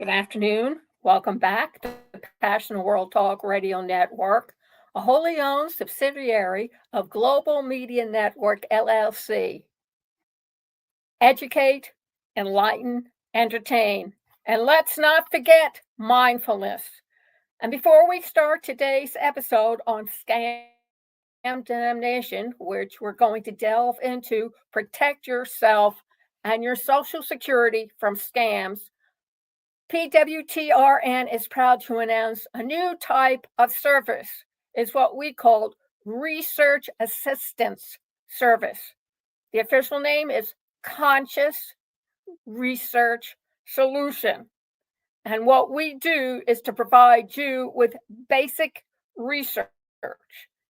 Good afternoon. Welcome back to the Passionate World Talk Radio Network, a wholly owned subsidiary of Global Media Network LLC. Educate, enlighten, entertain, and let's not forget mindfulness. And before we start today's episode on Scam DamNation, which we're going to delve into protect yourself and your social security from scams, PWTRN is proud to announce a new type of service. It's what we call research assistance service. The official name is Conscious Research Solution. And what we do is to provide you with basic research.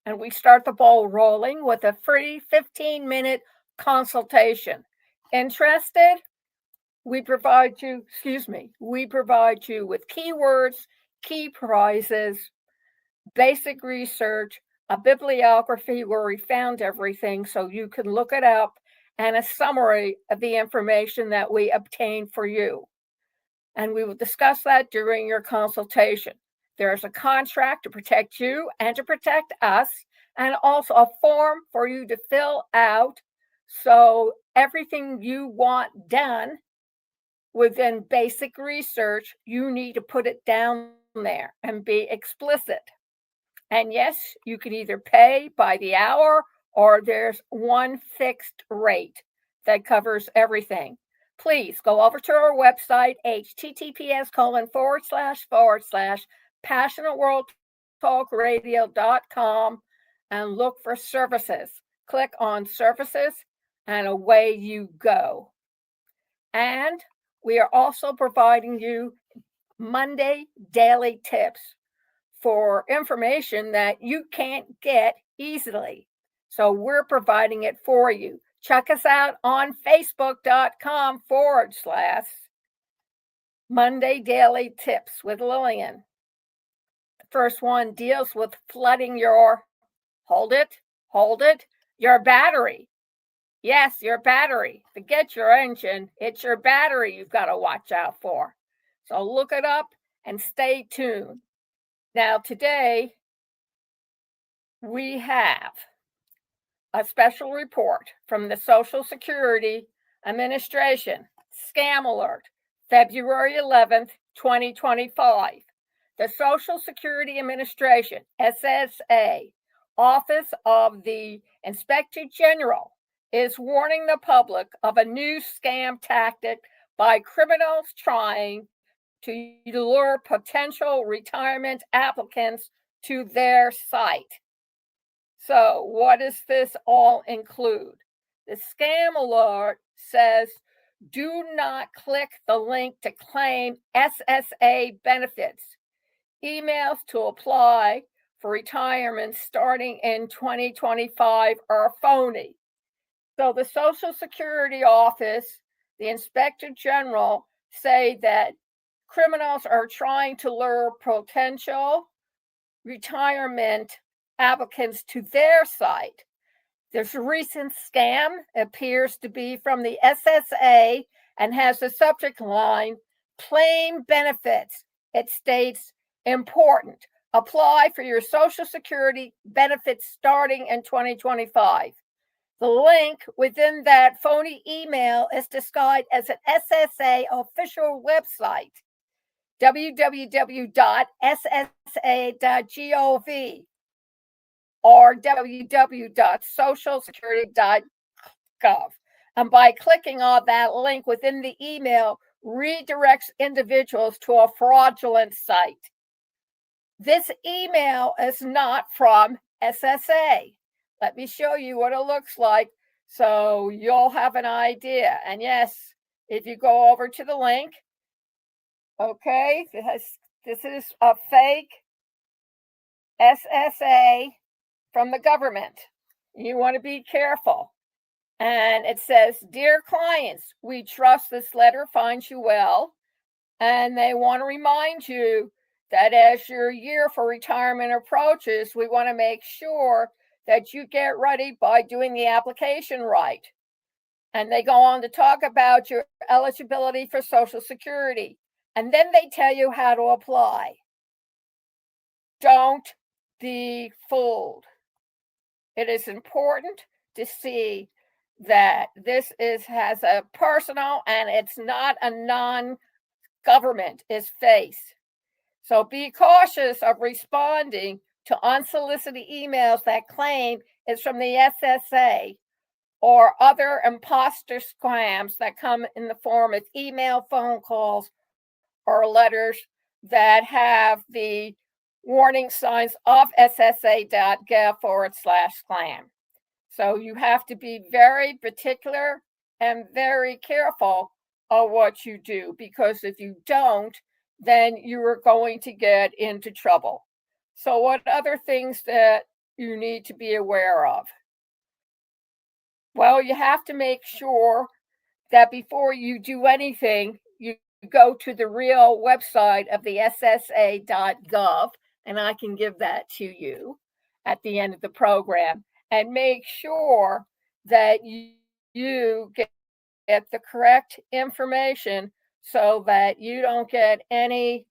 And we start the ball rolling with a free 15-minute consultation. Interested? We provide you with keywords, key prizes, basic research, a bibliography where we found everything so you can look it up, and a summary of the information that we obtained for you. And we will discuss that during your consultation. There's a contract to protect you and to protect us, and also a form for you to fill out. So everything you want done within basic research, you need to put it down there and be explicit. And yes, you can either pay by the hour or there's one fixed rate that covers everything. Please go over to our website, https://passionateworldtalkradio.com, and look for services. Click on services and away you go. And we are also providing you Monday daily tips for information that you can't get easily. So we're providing it for you. Check us out on facebook.com/Monday Daily Tips with Lillian. The first one deals with flooding your, hold it, your battery. Yes, your battery. Forget your engine. It's your battery you've got to watch out for. So look it up and stay tuned. Now, today, we have a special report from the Social Security Administration, Scam Alert, February 11th, 2025. The Social Security Administration, SSA, Office of the Inspector General, is warning the public of a new scam tactic by criminals trying to lure potential retirement applicants to their site. So, what does this all include? The scam alert says, do not click the link to claim SSA benefits. Emails to apply for retirement starting in 2025 are phony. So the Social Security Office, the Inspector General, say that criminals are trying to lure potential retirement applicants to their site. This recent scam appears to be from the SSA and has the subject line, claim benefits. It states, important, apply for your Social Security benefits starting in 2025. The link within that phony email is described as an SSA official website, www.ssa.gov or www.socialsecurity.gov. And by clicking on that link within the email, redirects individuals to a fraudulent site. This email is not from SSA. Let me show you what it looks like so you'll have an idea. And yes, if you go over to the link, okay, this is a fake SSA from the government. You want to be careful. And it says, dear clients, we trust this letter finds you well. And they want to remind you that as your year for retirement approaches, we want to make sure that you get ready by doing the application right. And they go on to talk about your eligibility for Social Security And then they tell you how to apply. Don't be fooled. It is important to see that this has a personal and it's not a non-government is face. So be cautious of responding to unsolicited emails that claim it's from the SSA or other imposter scams that come in the form of email, phone calls, or letters that have the warning signs of ssa.gov/scam. So you have to be very particular and very careful of what you do, because if you don't, then you are going to get into trouble. So what other things that you need to be aware of? Well, you have to make sure that before you do anything, you go to the real website of the ssa.gov, and I can give that to you at the end of the program, and make sure that you get the correct information so that you don't get any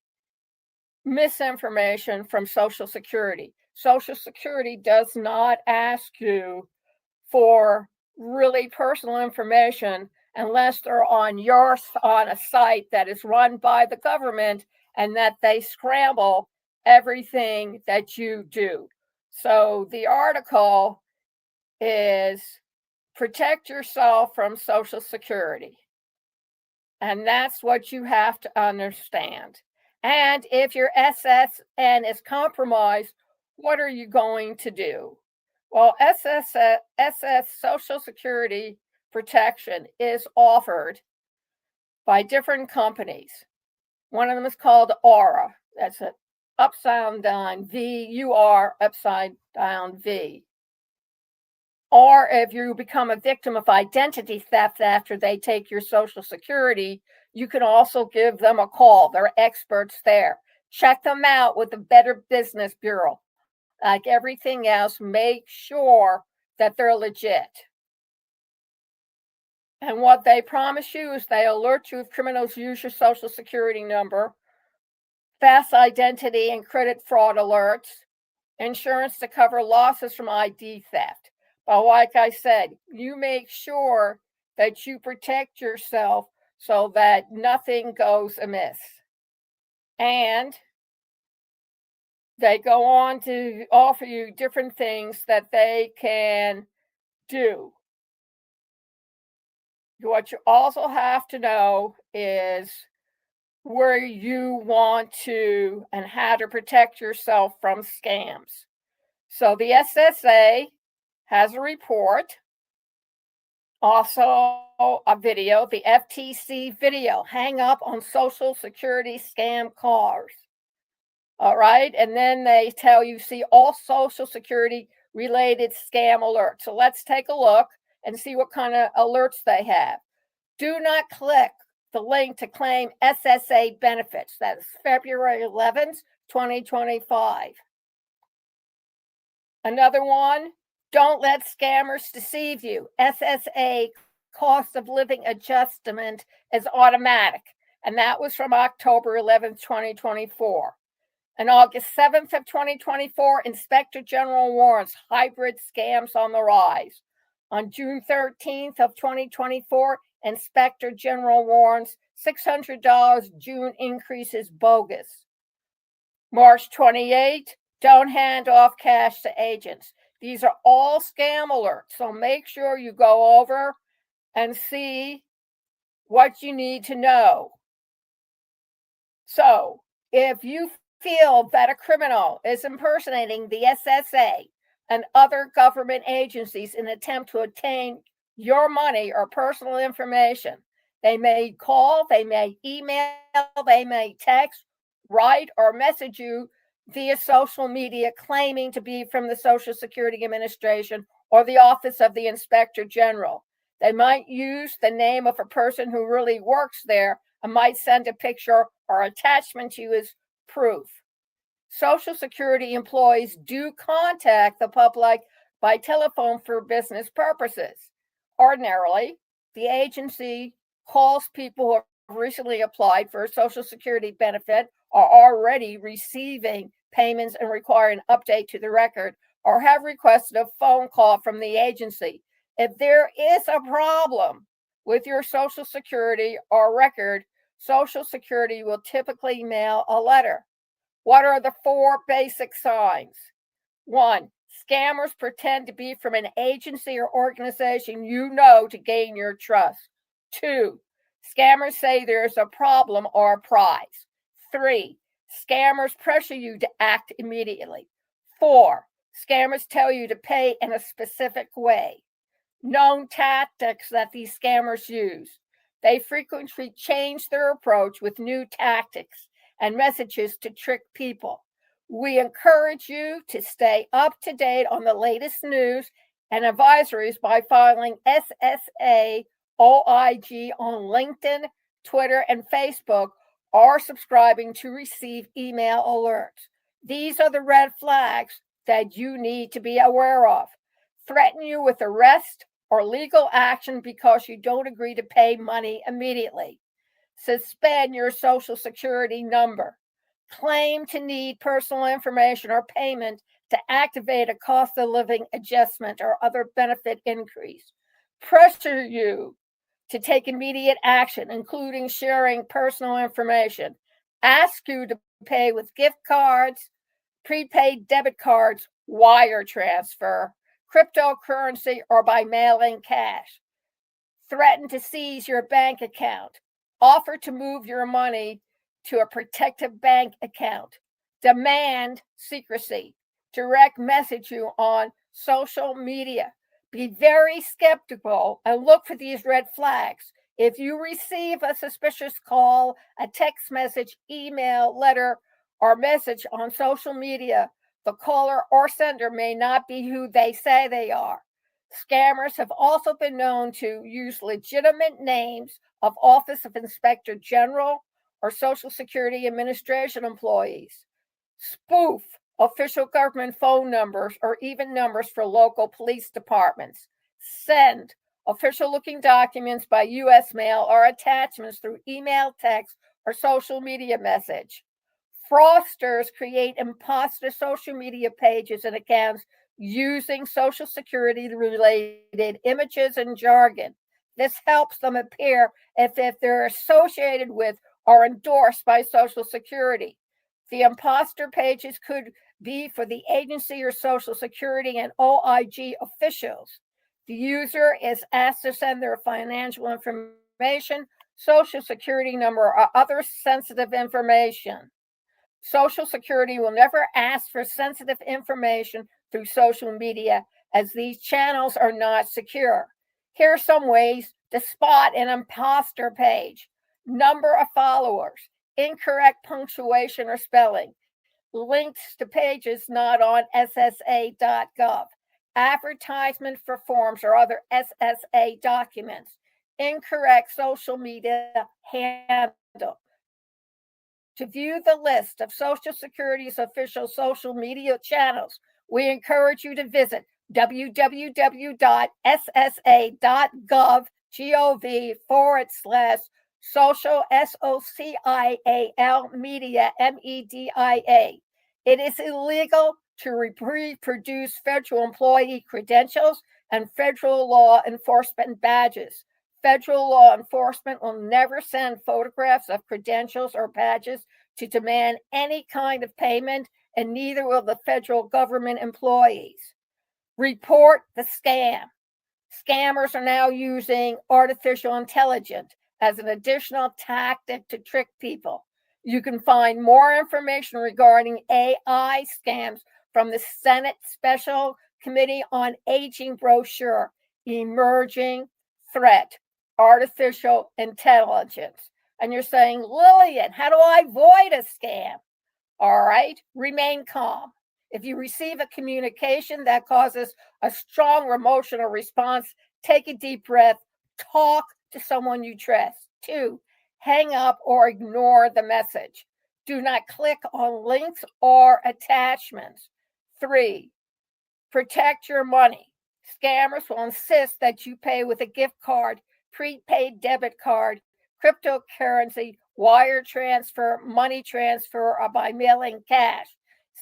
misinformation from Social Security. Social Security does not ask you for really personal information unless they're on a site that is run by the government and that they scramble everything that you do. So the article is protect yourself from Social Security. And that's what you have to understand. And if your SSN is compromised, what are you going to do? Well, Social Security protection is offered by different companies. One of them is called Aura. That's an upside down V, UR, upside down V. Or if you become a victim of identity theft after they take your Social Security, you can also give them a call. They're experts there. Check them out with the Better Business Bureau. Like everything else, make sure that they're legit. And what they promise you is they alert you if criminals use your Social Security number, fast identity and credit fraud alerts, insurance to cover losses from ID theft. But like I said, you make sure that you protect yourself so that nothing goes amiss. And they go on to offer you different things that they can do. What you also have to know is where you want to and how to protect yourself from scams. So the SSA has a report, also a video, the FTC video, hang up on Social Security scam callers. All right. And then they tell you, see all Social Security related scam alerts. So let's take a look and see what kind of alerts they have. Do not click the link to claim SSA benefits. That's February 11th, 2025. Another one, don't let scammers deceive you. SSA cost of living adjustment is automatic. And that was from October 11th, 2024. And August 7th of 2024, Inspector General warns hybrid scams on the rise. On June 13th of 2024, Inspector General warns $600 June increase is bogus. March 28th, don't hand off cash to agents. These are all scam alerts. So make sure you go over and see what you need to know. So if you feel that a criminal is impersonating the SSA and other government agencies in an attempt to obtain your money or personal information, they may call, they may email, they may text, write, or message you via social media claiming to be from the Social Security Administration or the Office of the Inspector General. They might use the name of a person who really works there and might send a picture or attachment to you as proof. Social Security employees do contact the public by telephone for business purposes. Ordinarily, the agency calls people who are recently applied for a Social Security benefit are already receiving payments and require an update to the record, or have requested a phone call from the agency. If there is a problem with your Social Security or record, Social Security will typically mail a letter. What are the 4 basic signs? 1. Scammers pretend to be from an agency or organization you know to gain your trust. 2. Scammers say there's a problem or a prize. 3. Scammers pressure you to act immediately. 4. Scammers tell you to pay in a specific way. Known tactics that these scammers use. They frequently change their approach with new tactics and messages to trick people. We encourage you to stay up to date on the latest news and advisories by following SSA OIG on LinkedIn, Twitter, and Facebook, or subscribing to receive email alerts. These are the red flags that you need to be aware of. Threaten you with arrest or legal action because you don't agree to pay money immediately. Suspend your Social Security number. Claim to need personal information or payment to activate a cost of living adjustment or other benefit increase. Pressure you to take immediate action, including sharing personal information. Ask you to pay with gift cards, prepaid debit cards, wire transfer, cryptocurrency, or by mailing cash. Threaten to seize your bank account. Offer to move your money to a protected bank account. Demand secrecy. Direct message you on social media. Be very skeptical and look for these red flags. If you receive a suspicious call, a text message, email, letter, or message on social media, the caller or sender may not be who they say they are. Scammers have also been known to use legitimate names of Office of Inspector General or Social Security Administration employees, spoof official government phone numbers or even numbers for local police departments, send official-looking documents by U.S. mail or attachments through email, text, or social media message. Fraudsters create imposter social media pages and accounts using Social Security-related images and jargon. This helps them appear as if they're associated with or endorsed by Social Security. The imposter pages could be for the agency or Social Security and OIG officials. The user is asked to send their financial information, Social Security number, or other sensitive information. Social Security will never ask for sensitive information through social media, as these channels are not secure. Here are some ways to spot an imposter page: number of followers, incorrect punctuation or spelling, links to pages not on SSA.gov, advertisement for forms or other SSA documents, incorrect social media handle. To view the list of Social Security's official social media channels, we encourage you to visit www.ssa.gov/social, SOCIAL media, MEDIA. It is illegal to reproduce federal employee credentials and federal law enforcement badges. Federal law enforcement will never send photographs of credentials or badges to demand any kind of payment, and neither will the federal government employees. Report the scam. Scammers are now using artificial intelligence as an additional tactic to trick people. You can find more information regarding AI scams from the Senate Special Committee on Aging brochure, Emerging Threat, Artificial Intelligence. And you're saying, Lillian, how do I avoid a scam? All right, remain calm. If you receive a communication that causes a strong emotional response, take a deep breath, talk to someone you trust. 2, hang up or ignore the message. Do not click on links or attachments. 3, protect your money. Scammers will insist that you pay with a gift card, prepaid debit card, cryptocurrency, wire transfer, money transfer, or by mailing cash.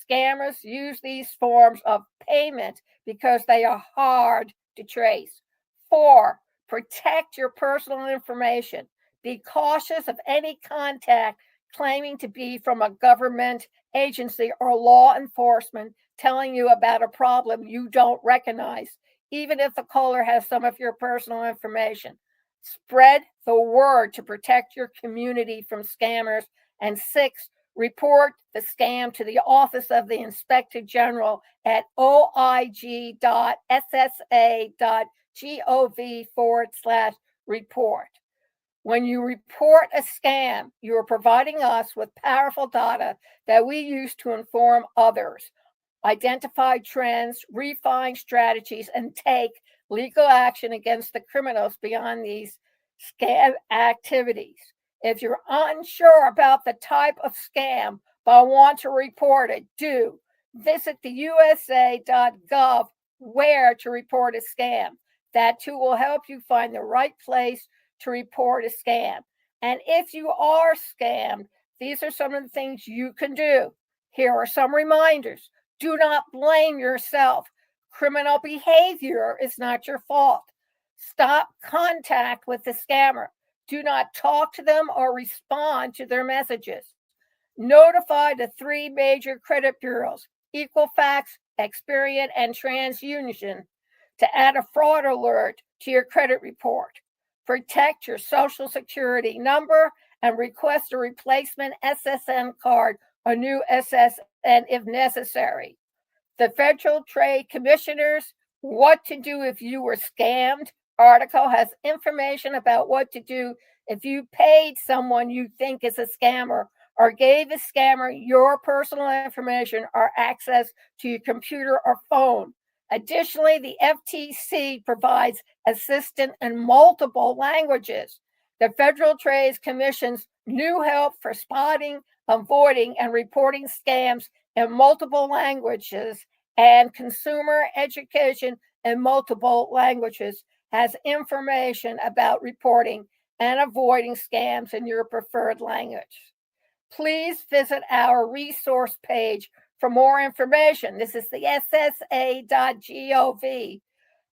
Scammers use these forms of payment because they are hard to trace. 4, protect your personal information. Be cautious of any contact claiming to be from a government agency or law enforcement telling you about a problem you don't recognize, even if the caller has some of your personal information. Spread the word to protect your community from scammers. And 6, report the scam to the Office of the Inspector General at oig.ssa.gov/report. When you report a scam, you are providing us with powerful data that we use to inform others, identify trends, refine strategies, and take legal action against the criminals beyond these scam activities. If you're unsure about the type of scam but want to report it, do visit the USA.gov where to report a scam. That too will help you find the right place to report a scam. And if you are scammed, these are some of the things you can do. Here are some reminders. Do not blame yourself. Criminal behavior is not your fault. Stop contact with the scammer. Do not talk to them or respond to their messages. Notify the 3 major credit bureaus, Equifax, Experian, and TransUnion, to add a fraud alert to your credit report. Protect your Social Security number and request a replacement SSN card or new SSN if necessary. The Federal Trade Commissioner's What to Do If You Were Scammed article has information about what to do if you paid someone you think is a scammer or gave a scammer your personal information or access to your computer or phone. Additionally, the FTC provides assistance in multiple languages. The Federal Trade Commission's new help for spotting, avoiding, and reporting scams in multiple languages and consumer education in multiple languages has information about reporting and avoiding scams in your preferred language. Please visit our resource page for more information. This is the ssa.gov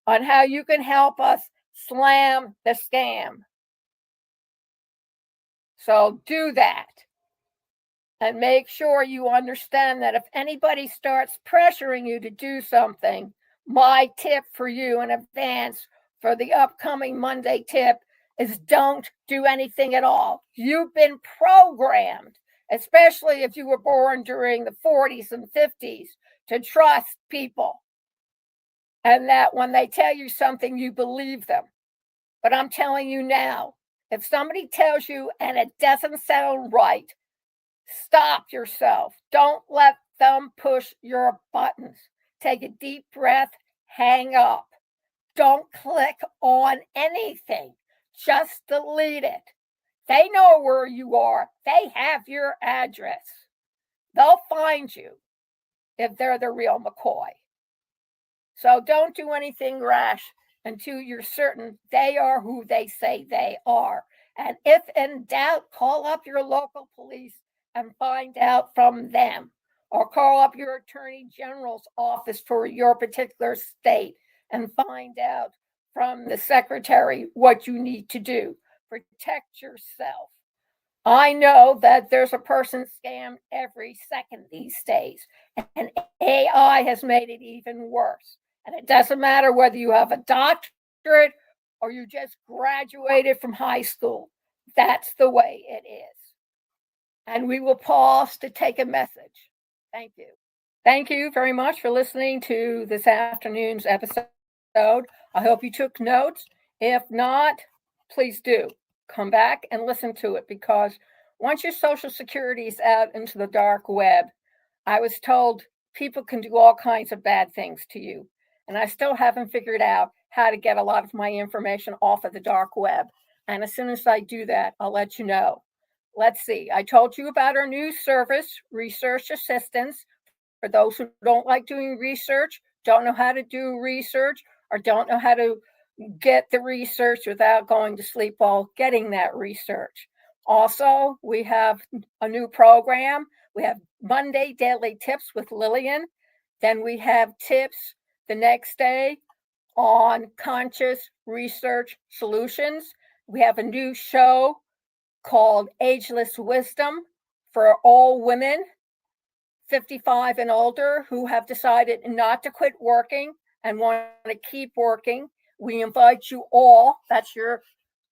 on how you can help us slam the scam. So do that. And make sure you understand that if anybody starts pressuring you to do something, my tip for you in advance for the upcoming Monday tip is don't do anything at all. You've been programmed, especially if you were born during the 40s and 50s, to trust people. And that when they tell you something, you believe them. But I'm telling you now, if somebody tells you and it doesn't sound right, stop yourself. Don't let them push your buttons. Take a deep breath, hang up. Don't click on anything. Just delete it. They know where you are. They have your address. They'll find you if they're the real McCoy. So don't do anything rash until you're certain they are who they say they are. And if in doubt, call up your local police and find out from them, or call up your attorney general's office for your particular state and find out from the secretary what you need to do. Protect yourself. I know that there's a person scammed every second these days, and AI has made it even worse. And it doesn't matter whether you have a doctorate or you just graduated from high school. That's the way it is. And we will pause to take a message. Thank you. Thank you very much for listening to this afternoon's episode. I hope you took notes. If not, please do come back and listen to it, because once your Social Security is out into the dark web, I was told people can do all kinds of bad things to you. And I still haven't figured out how to get a lot of my information off of the dark web. And as soon as I do that, I'll let you know. Let's see. I told you about our new service, Research Assistance, for those who don't like doing research, don't know how to do research, or don't know how to get the research without going to sleep while getting that research. Also, we have a new program. We have Monday Daily Tips with Lillian. Then we have tips the next day on conscious research solutions. We have a new show called Ageless Wisdom for all women 55 and older who have decided not to quit working and want to keep working. We invite you all, that's your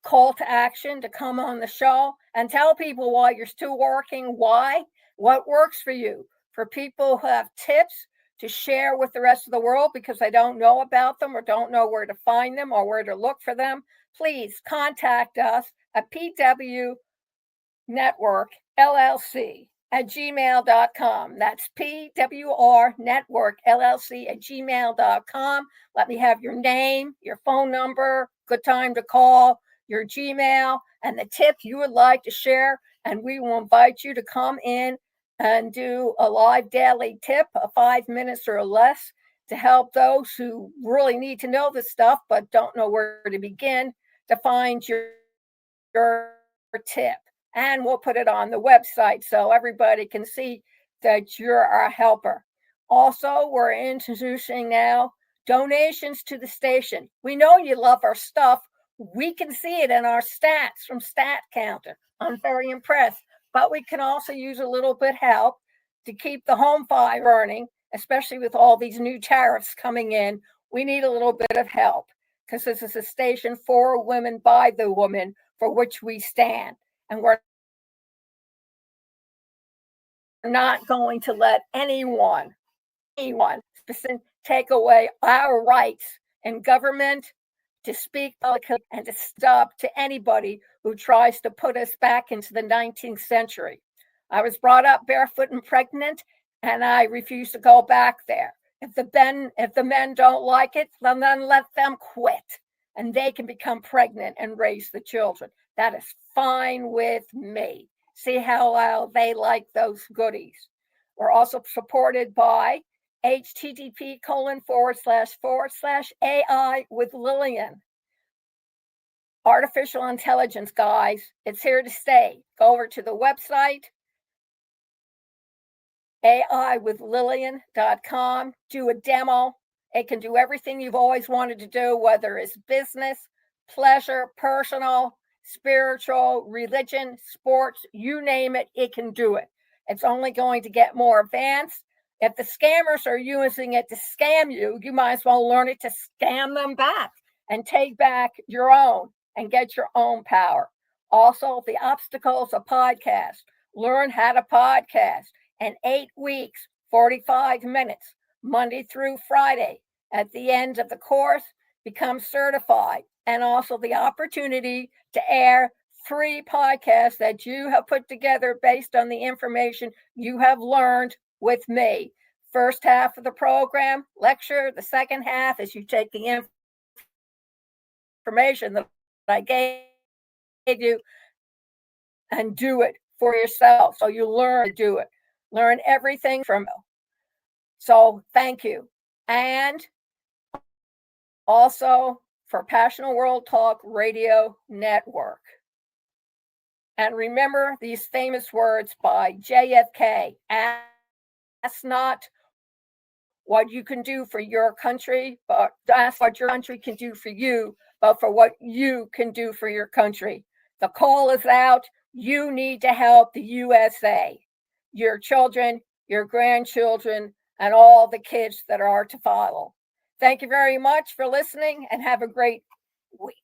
call to action, to come on the show and tell people why you're still working, why, what works for you. For people who have tips to share with the rest of the world because they don't know about them or don't know where to find them or where to look for them, please contact us at PW Network LLC at gmail.com. That's PWR Network LLC at gmail.com. Let me have your name, your phone number, good time to call, your Gmail, and the tip you would like to share. And we will invite you to come in and do a live daily tip of 5 minutes or less to help those who really need to know this stuff but don't know where to begin to find your tip. And we'll put it on the website so everybody can see that you're our helper. Also, we're introducing now donations to the station. We know you love our stuff. We can see it in our stats from Stat Counter. I'm very impressed. But we can also use a little bit help to keep the home fire burning, especially with all these new tariffs coming in. We need a little bit of help because this is a station for women by the woman for which we stand. And we're not going to let anyone take away our rights in government to speak publicly and to stop to anybody who tries to put us back into the 19th century. I was brought up barefoot and pregnant, and I refuse to go back there. If the men don't like it, then let them quit, and they can become pregnant and raise the children. That is fine with me. See how well they like those goodies. We're also supported by http:// with Lillian. Artificial intelligence, guys, it's here to stay. Go over to the website, aiwithlillian.com, do a demo. It can do everything you've always wanted to do, whether it's business, pleasure, personal, spiritual, religion, sports, you name it, it can do it. It's only going to get more advanced. If the scammers are using it to scam you, you might as well learn it to scam them back and take back your own and get your own power. Also, the obstacles of podcast. Learn how to podcast in 8 weeks, 45 minutes, Monday through Friday. At the end of the course, become certified, and also the opportunity to air 3 podcasts that you have put together based on the information you have learned with me. First half of the program, lecture. The second half is you take the information that I gave you and do it for yourself. So you learn to do it. Learn everything from you. So thank you. And also for Passionate World Talk Radio Network. And remember these famous words by JFK. Ask not what you can do for your country, but ask what your country can do for you, but for what you can do for your country. The call is out. You need to help the USA, your children, your grandchildren, and all the kids that are to follow. Thank you very much for listening and have a great week.